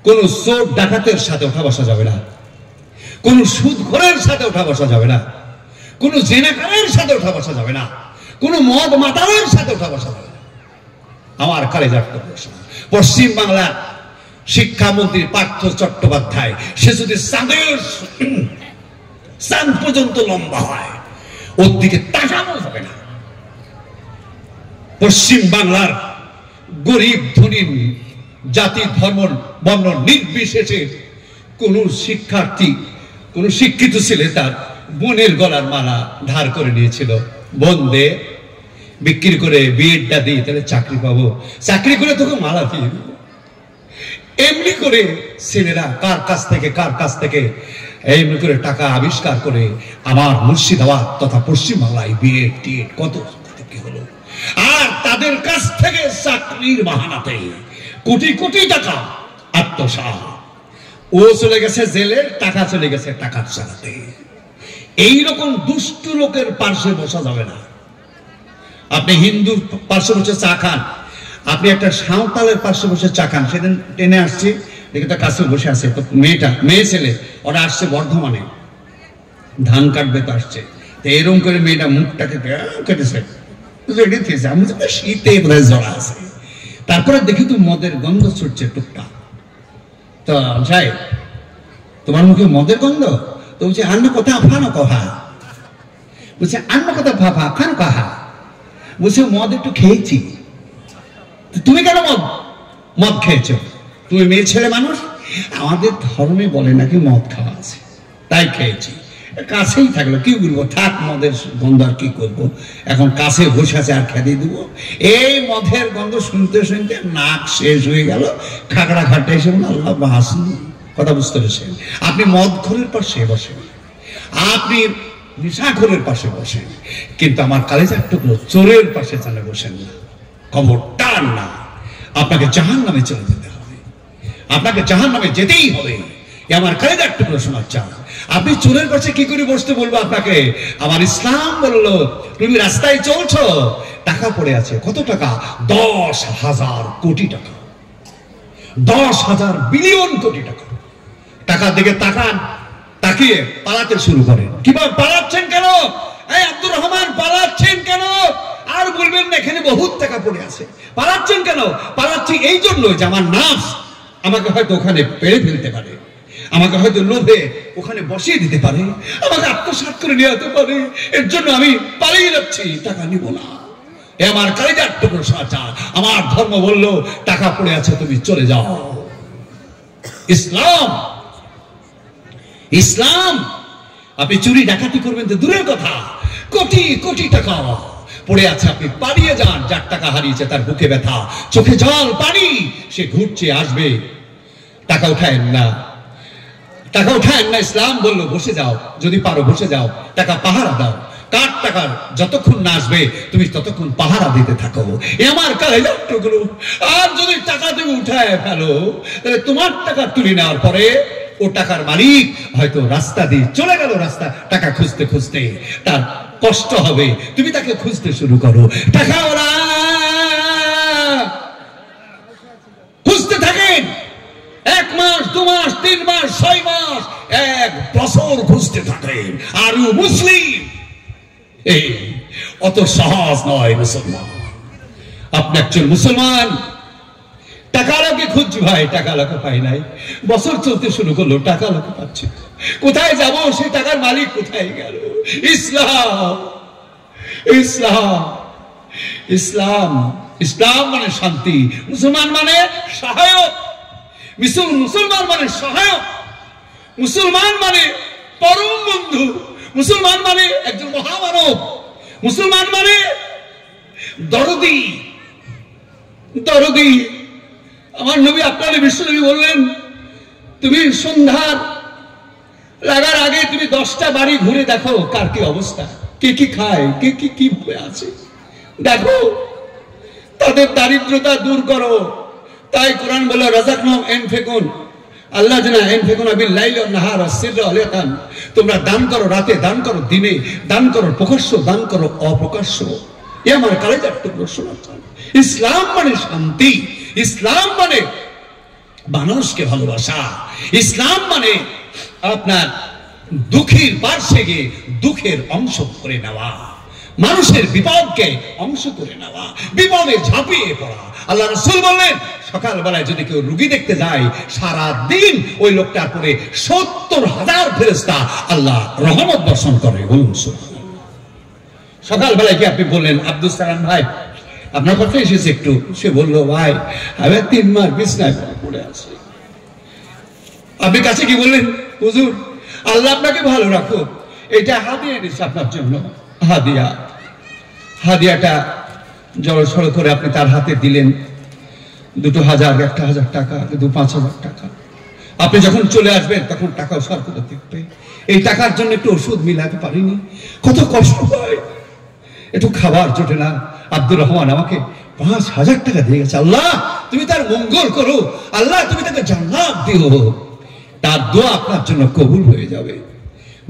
কোন চোর ডাকাতের সাথে ওঠা বসা যাবে না, কোন সুদখোরের সাথে ওঠা বসা যাবে না, কোন জেনাকারের সাথে ওঠা বসা যাবে না, কোন মদ মাতালের সাথে ওঠা বসা যাবে না। আমার কলেজার টুকরো পশ্চিম বাংলার শিক্ষামন্ত্রী পার্থ চট্টোপাধ্যায়, সে যদি চাঁদ পর্যন্ত লম্বা হয়, ওর দিকে তাকানো যাবে না। পশ্চিম বাংলার গরিব ধনী জাতি ধর্ম বর্ণ নির্বিশেষে কোন শিক্ষার্থী, কোন শিক্ষিত ছেলে তার বোনের গলার মালা ধার করে নিয়েছিল, বোন দে, বিক্রি করে বিয়েটা দিই, তাহলে চাকরি পাবো, চাকরি করে তোকে মালা দিয়ে দিব। এমনি করে ছেলেরা কার কাছ থেকে এমনি করে টাকা আবিষ্কার করে আমার মুর্শিদাবাদ তথা পশ্চিম বাংলায় বিয়ে টিয়ে কত কি হলো। আর তাদের কাছ থেকে চাকরির বাহানাতে কোটি কোটি টাকা আত্মসাৎ। ও চলে গেছে জেলে, টাকা চলে গেছে টাকার চালাতে। এইরকম দুষ্ট লোকের পার্শ্বে বসা যাবে না। আপনি হিন্দুর পার্শ্বে বসে চা খান, আপনি একটা সাঁওতালের পার্শ্বে বসে চা খান। সেদিন ট্রেনে আসছে, দেখে তার কাছে বসে আছে মেয়ে ছেলে, ওরা আসছে বর্ধমানে, ধান কাটবে তো আসছে। তো এরকম করে মেয়েটা মুখটাকে কেটেছে, আমি শীতে বোধহয় জড়া আছে। তারপরে দেখি তো মদের গন্ধ ছুটছে টুকটা। তো যাই, তোমার মুখে মদের গন্ধ? তো বলছে আন্ন কথা ফানো কহা, বলছে আন্ন কথা ফাফা খান কাহা, বলছে মদ একটু খেয়েছি। তুমি কেন মদ খেয়েছো? তুমি মেয়ে ছেলে মানুষ, আমাদের ধর্মে বলে নাকি মদ খাওয়া আছে, তাই খেয়েছি। কাছেই থাকলো, কি বলবো, থাক মদের গন্ধ আর কি করবো, এখন কাছে বসে আছে আর খেতে দিব। এই মদের গন্ধ শুনতে শুনতে নাক শেষ হয়ে গেল, খাগড়া ঘাটে এসে আল্লাহ বাসনি। কথা বুঝতে পেরেছেন? আপনি মদ খোরের পাশে বসেন, আপনি নেশাখোরের পাশে বসেন, কিন্তু আমার কালেজার টুকরো চোরের পাশে চালে বসেন না, খবরদার না। আপনাকে জাহান্নামে চলে যেতে হবে, আপনাকে জাহান্নামে যেতেই হবে। আমার কালেজার টুকরো শোনার চান। আপনি চোরের পাশে কি করে বসতে বলবো আপনাকে? আমার ইসলাম বললো, তুমি রাস্তায় চলছো, টাকা পড়ে আছে, কত টাকা? 10,000 কোটি টাকা, 10,000 বিলিয়ন কোটি টাকা। টাকার দিকে তাকান, তাকিয়ে পালাতে শুরু করেন। কিভাবে পালাচ্ছেন? কেন এই আব্দুর রহমান পালাচ্ছেন কেন? আর বলবেন না এখানে বহুত টাকা পড়ে আছে। পালাচ্ছেন কেন? পালাচ্ছি এই জন্য যে আমার নাফস আমাকে হয়তো ওখানে পেরে ফেলতে পারে, আমাকে হয়তো লোভে ওখানে বসিয়ে দিতে পারে, আমাকে আত্মসাৎ করে নিয়ে যেতে পারে। এর জন্য আমি পালিয়ে যাচ্ছি, টাকা নিব না। এ আমার কালেজার টুকরো সমাচার। আমার ধর্ম বলল টাকা পড়ে আছে, তুমি চলে যাও। ইসলাম, ইসলাম। আপনি চুরি ডাকাতি করবেন তো দূরের কথা, কোটি কোটি টাকা পড়ে আছে, আপনি পালিয়ে যান। যার টাকা হারিয়েছে তার বুকে ব্যথা, চোখে জল পানি, সে ঘুরছে আসবে, টাকা উঠায়েন না, টাকা উঠায়েন না। ইসলাম বললো বসে যাও, যদি পারো বসে যাও, টাকা পাহারা দাও। কার টাকার যতক্ষণ না আসবে তুমি ততক্ষণ পাহারা দিতে থাকো। এ আমার কালেজার টুকরো। আর যদি টাকা তুমি উঠায় ফেলো, তাহলে তোমার টাকা তুলে নেওয়ার পরে ও টাকার মালিক হয়তো রাস্তা দিয়ে চলে গেল, রাস্তা টাকা খুঁজতে খুঁজতে তার কষ্ট হবে, তুমি তাকে খুঁজতে শুরু করো। টাকা ওরা খুঁজতে থাকেন, 1 মাস 2 মাস 3 মাস 6 মাস 1 বছর খুঁজতে থাকেন। আর মুসলিম এই অত সহজ নয় মুসলমান। আপনি একজন মুসলমান, টাকা লোকে খুঁজছি ভাই, টাকা লোকে পাই নাই, বছর চলতে শুরু করলো, টাকা লোকে পাচ্ছি, কোথায় যাব? সেই টাকার মালিক কোথায় গেল? ইসলাম, ইসলাম, ইসলাম। ইসলাম মানে শান্তি, মুসলমান মানে সহায়ক, মুসলমান মানে সহায়ক, মুসলমান মানে পরম বন্ধু, মুসলমান মানে একজন মহামানব, মুসলমান মানে দরদি, দরদি। আমার নবী, আপনার বিশ্বনবী বললেন, তুমি সন্ধ্যার লাগার আগে তুমি 10টা বাড়ি ঘুরে দেখো কার কি অবস্থা, কে কি খায়, কে কি কি আছে, দেখো তাদের দারিদ্রতা দূর করো। তাই কোরআন বলে রাযাকনাহুম ইনফিকুন, আল্লাহ জানা ইনফিকুন বিল লাইলি ওয়ান নাহার সিররা ওয়ালাতান, তোমরা দান করো রাতে, দান করো দিনে, দান করো প্রকাশ্য, দান করো অপ্রকাশ্য। এ আমার কালেজার টুকরো শোনা। ইসলাম মানে শান্তি, ইসলাম মানে মানুষকে ভালোবাসা। ইসলাম মানে আপনার দুঃখীর পার্শ্বে গিয়ে দুঃখের অংশ করে নেওয়া, মানুষের বিপদকে অংশ করে নেওয়া, বিপদে ঝাঁপিয়ে পড়া। আল্লাহ রাসূল বললেন, সকালবেলায় যদি কেউ রোগী দেখতে যায়, সারা দিন ওই লোকটার পরে 70,000 ফেরেশতা আল্লাহ রহমত বর্ষণ করে। বলুন সুবহানাল্লাহ। সকালবেলায় কি আপনি বললেন, আব্দুল সালাম ভাই আপনার কথা এসেছে একটু, সে বললো ভাই আমি 3 মাস বিছনায় পড়ে আছি। আপনি কাছে কি বললেন, হুজুর আল্লাহ আপনাকে ভালো রাখো, এটা হাদিয়া এনেছে আপনার জন্য। হাদিয়াটা জড়সড় করে আপনি তার হাতে দিলেন। 2,000, 1,000 টাকা, 5,000 টাকা। আপনি যখন চলে আসবেন তখন টাকা সরকার দেখবে। এই টাকার জন্য একটু ওষুধ মিলাতে পারিনি, কত কষ্ট হয়, একটু খাবার জোটে না। আব্দুর রহমান আমাকে 5,000 টাকা দিয়ে গেছে। আল্লাহ তুমি তার মঙ্গল করো, আল্লাহ তুমি তাকে জান্নাত দিও। তার দোয়া আপনার জন্য কবুল হয়ে যাবে।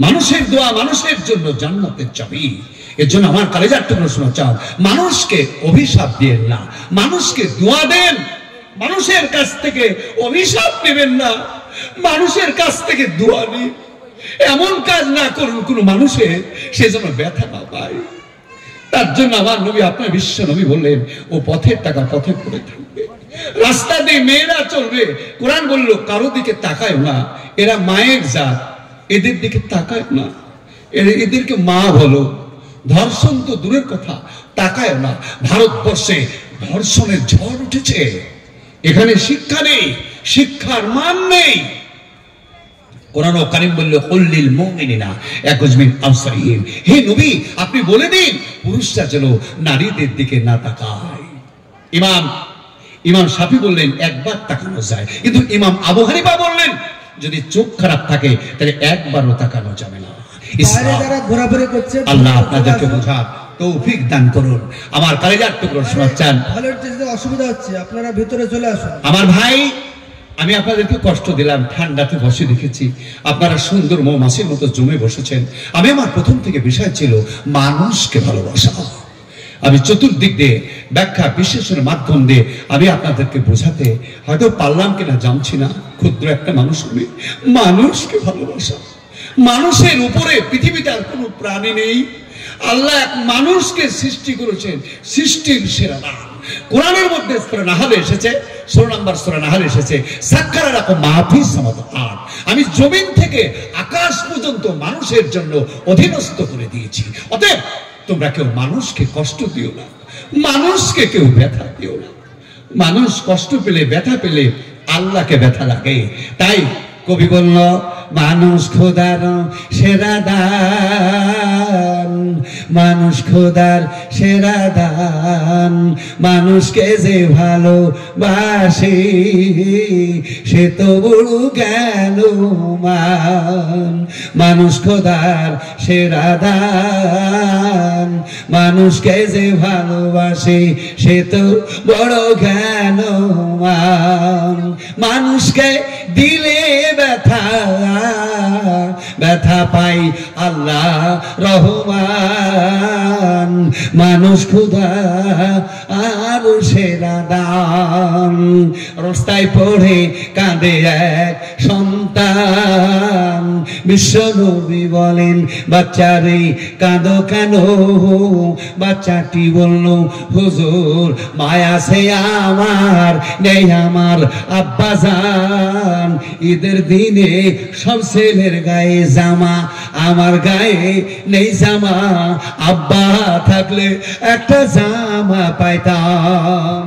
মানুষের দোয়া মানুষের জন্য জান্নাতের চাবি। এর জন্য আমার কলেজার টুকরো শোনা চান, মানুষকে অভিশাপ দিয়েন না, মানুষকে দোয়া দেন। মানুষের কাছ থেকে অভিশাপ নেবেন না, মানুষের কাছ থেকে দোয়া নিন। এমন কাজ না করুন কোন মানুষের সে যেন ব্যথা না পায়। তার জন্য আমার নবী, আপনার বিশ্ব নবী বললেন, ও পথের টাকা পথে পড়ে থাকবে, রাস্তা দিয়ে মেয়েরা চলবে। কোরআন বলল কারো দিকে তাকায় না, এরা মায়ের জাত, এদের দিকে তাকায় না, এদেরকে মা বলো। ধর্ষণ তো দূরের কথা, তাকায় না। ভারতবর্ষে ধর্ষণের ঝড় উঠেছে, এখানে শিক্ষা নেই, শিক্ষার মান নেই। কোরআন কারীম বলল কুল্লিল মুমিনিনা ইয়াকুযু মিন আবসারিহিম, হে নবী আপনি বলে দিন পুরুষরা যেন নারীদের দিকে না তাকায়। ইমাম শাফি বললেন একবার তাকানো যায়, কিন্তু ইমাম আবু হানিফা বললেন যদি চোখ খারাপ থাকে তাহলে একবারও তাকানো যাবে না। আল্লাহ আপনাদেরকে বোঝার তৌফিক দান করুন। আমার কলেজার টুকরো শোনাচ্ছেন, অসুবিধা হচ্ছে, আপনারা ভিতরে চলে আসুন। আমার ভাই আমি আপনাদেরকে কষ্ট দিলাম, ঠান্ডাতে বসে দেখেছি আপনারা সুন্দর মৌমাছির মতো জমে বসেছেন। আমি আমার প্রথম থেকে বিষয় ছিল মানুষকে ভালোবাসা। আমি চতুর্দিক দিয়ে ব্যাখ্যা বিশ্লেষণের মাধ্যম দিয়ে আমি আপনাদেরকে বোঝাতে হয়তো পারলাম কিনা জানছি না, ক্ষুদ্র একটা মানুষ আমি। মানুষকে ভালোবাসা, মানুষের উপরে পৃথিবীতে আর কোনো প্রাণী নেই। আল্লাহ এক মানুষকে সৃষ্টি করেছেন, সৃষ্টির সেরা নাম। কোরআনের মধ্যে সূরা নাহলে এসেছে, 16 নম্বর সূরা নাহলে এসেছে, সাক্কারা লাকুম মা ফিস সামাওয়াতি। আমি জমিন থেকে আকাশ পর্যন্ত মানুষের জন্য অধীনস্থ করে দিয়েছি। অতএব তোমরা কেউ মানুষকে কষ্ট দিও না, মানুষকে কেউ ব্যথা দিও না। মানুষ কষ্ট পেলে ব্যথা পেলে আল্লাহকে ব্যথা লাগে। তাই কবি বলল মানুষ খোদার সেরা দান, মানুষ খোদার সেরা দান, মানুষকে যে ভালোবাসে সে তো বড় জ্ঞানমান। মানুষ খোদার সেরা দান, মানুষকে যে ভালোবাসে সে তো বড় জ্ঞানমান। মানুষকে দিলে ব্যথা, ব্যথা পাই আল্লাহ রহমান। মানুষ খোদা আর সেরা দান। রাস্তায় পড়ে কাঁদে এক সন্তান, বিশ্ব নবী বলেন বাচ্চারে কাঁদো কেন? বাচ্চাটি বলল হুজুর মায়া সে আমার নেই আমার আব্বা জান। ঈদের দিনে সব ছেলের গায়ে জামা, আমার গায়ে নেই জামা। আব্বা থাকলে একটা জামা পাইতাম।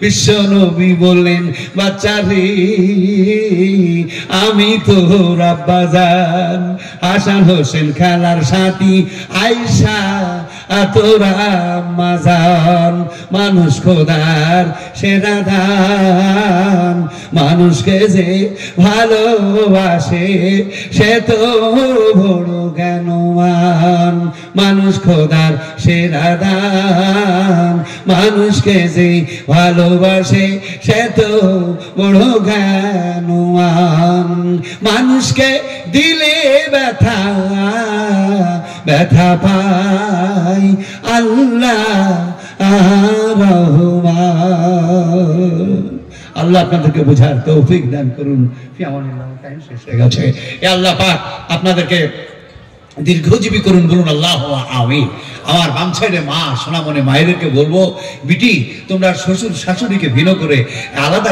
বিশ্ব নবী বললেন বাচ্চারে আমি তোর আব্বা জান। হাসান হোসেন খেলার সাথী, আয়েশা তোরা আম্মা জান। মানুষ খোদার সেরা দান, মানুষকে যে ভালোবাসে সে তো বড় জ্ঞানমান। মানুষ খোদার সেরা দান, মানুষকে যে ভালোবাসে সে তো বড় জ্ঞানমান। মানুষকে দিলে ব্যথা, ব্যথা পাই আল্লাহ রহমান। আল্লাহ আপনাদেরকে বোঝার তৌফিক দান করুন। ফি আমানিল্লাহ, টাইম শেষ হয়ে গেছে। এ আল্লাহ পাক আপনাদেরকে দীর্ঘজীবী করুন, বলুন আল্লাহ আমিন। আমার বাম সাইডে মা, সোনামনে মায়েদেরকে বলবো, বিটি তোমরা শ্বশুর শাশুড়িকে ভিন্ন করে আলাদা